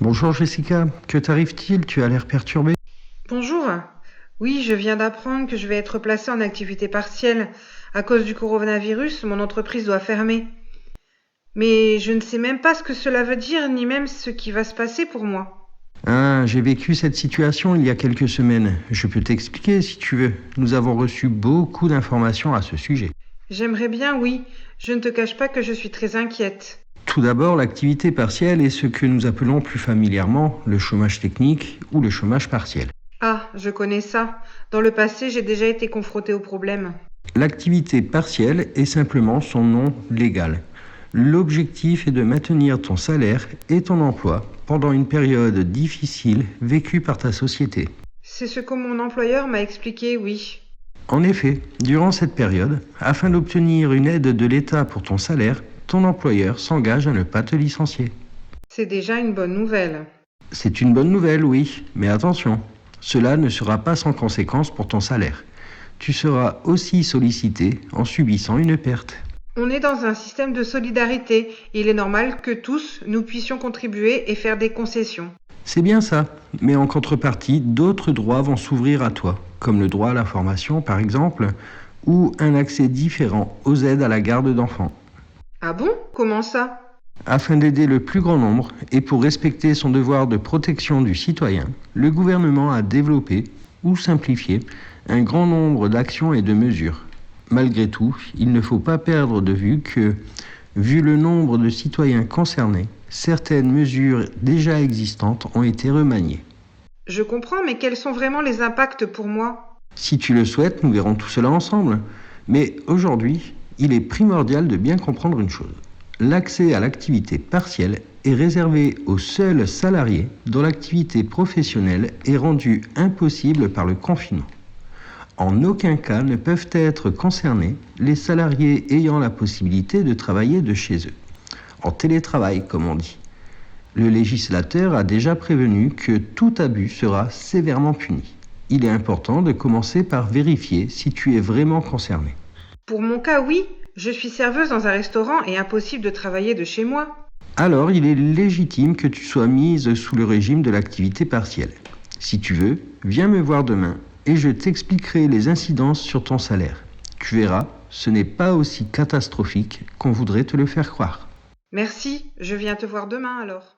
Bonjour Jessica, que t'arrive-t-il? Tu as l'air perturbée. Bonjour. Oui, je viens d'apprendre que je vais être placée en activité partielle. À cause du coronavirus, mon entreprise doit fermer. Mais je ne sais même pas ce que cela veut dire, ni même ce qui va se passer pour moi. Ah, j'ai vécu cette situation il y a quelques semaines. Je peux t'expliquer si tu veux. Nous avons reçu beaucoup d'informations à ce sujet. J'aimerais bien, oui. Je ne te cache pas que je suis très inquiète. Tout d'abord, l'activité partielle est ce que nous appelons plus familièrement le chômage technique ou le chômage partiel. Ah, je connais ça. Dans le passé, j'ai déjà été confrontée au problème. L'activité partielle est simplement son nom légal. L'objectif est de maintenir ton salaire et ton emploi pendant une période difficile vécue par ta société. C'est ce que mon employeur m'a expliqué, oui. En effet, durant cette période, afin d'obtenir une aide de l'État pour ton salaire, ton employeur s'engage à ne pas te licencier. C'est déjà une bonne nouvelle. C'est une bonne nouvelle, oui, mais attention, cela ne sera pas sans conséquence pour ton salaire. Tu seras aussi sollicité en subissant une perte. On est dans un système de solidarité. Il est normal que tous, nous puissions contribuer et faire des concessions. C'est bien ça, mais en contrepartie, d'autres droits vont s'ouvrir à toi, comme le droit à la formation par exemple, ou un accès différent aux aides à la garde d'enfants. Ah bon? Comment ça? Afin d'aider le plus grand nombre et pour respecter son devoir de protection du citoyen, le gouvernement a développé ou simplifié un grand nombre d'actions et de mesures. Malgré tout, il ne faut pas perdre de vue que, vu le nombre de citoyens concernés, certaines mesures déjà existantes ont été remaniées. Je comprends, mais quels sont vraiment les impacts pour moi? Si tu le souhaites, nous verrons tout cela ensemble. Mais aujourd'hui, il est primordial de bien comprendre une chose. L'accès à l'activité partielle est réservé aux seuls salariés dont l'activité professionnelle est rendue impossible par le confinement. En aucun cas ne peuvent être concernés les salariés ayant la possibilité de travailler de chez eux, en télétravail comme on dit. Le législateur a déjà prévenu que tout abus sera sévèrement puni. Il est important de commencer par vérifier si tu es vraiment concerné. Pour mon cas, oui. Je suis serveuse dans un restaurant et impossible de travailler de chez moi. Alors il est légitime que tu sois mise sous le régime de l'activité partielle. Si tu veux, viens me voir demain et je t'expliquerai les incidences sur ton salaire. Tu verras, ce n'est pas aussi catastrophique qu'on voudrait te le faire croire. Merci, je viens te voir demain alors.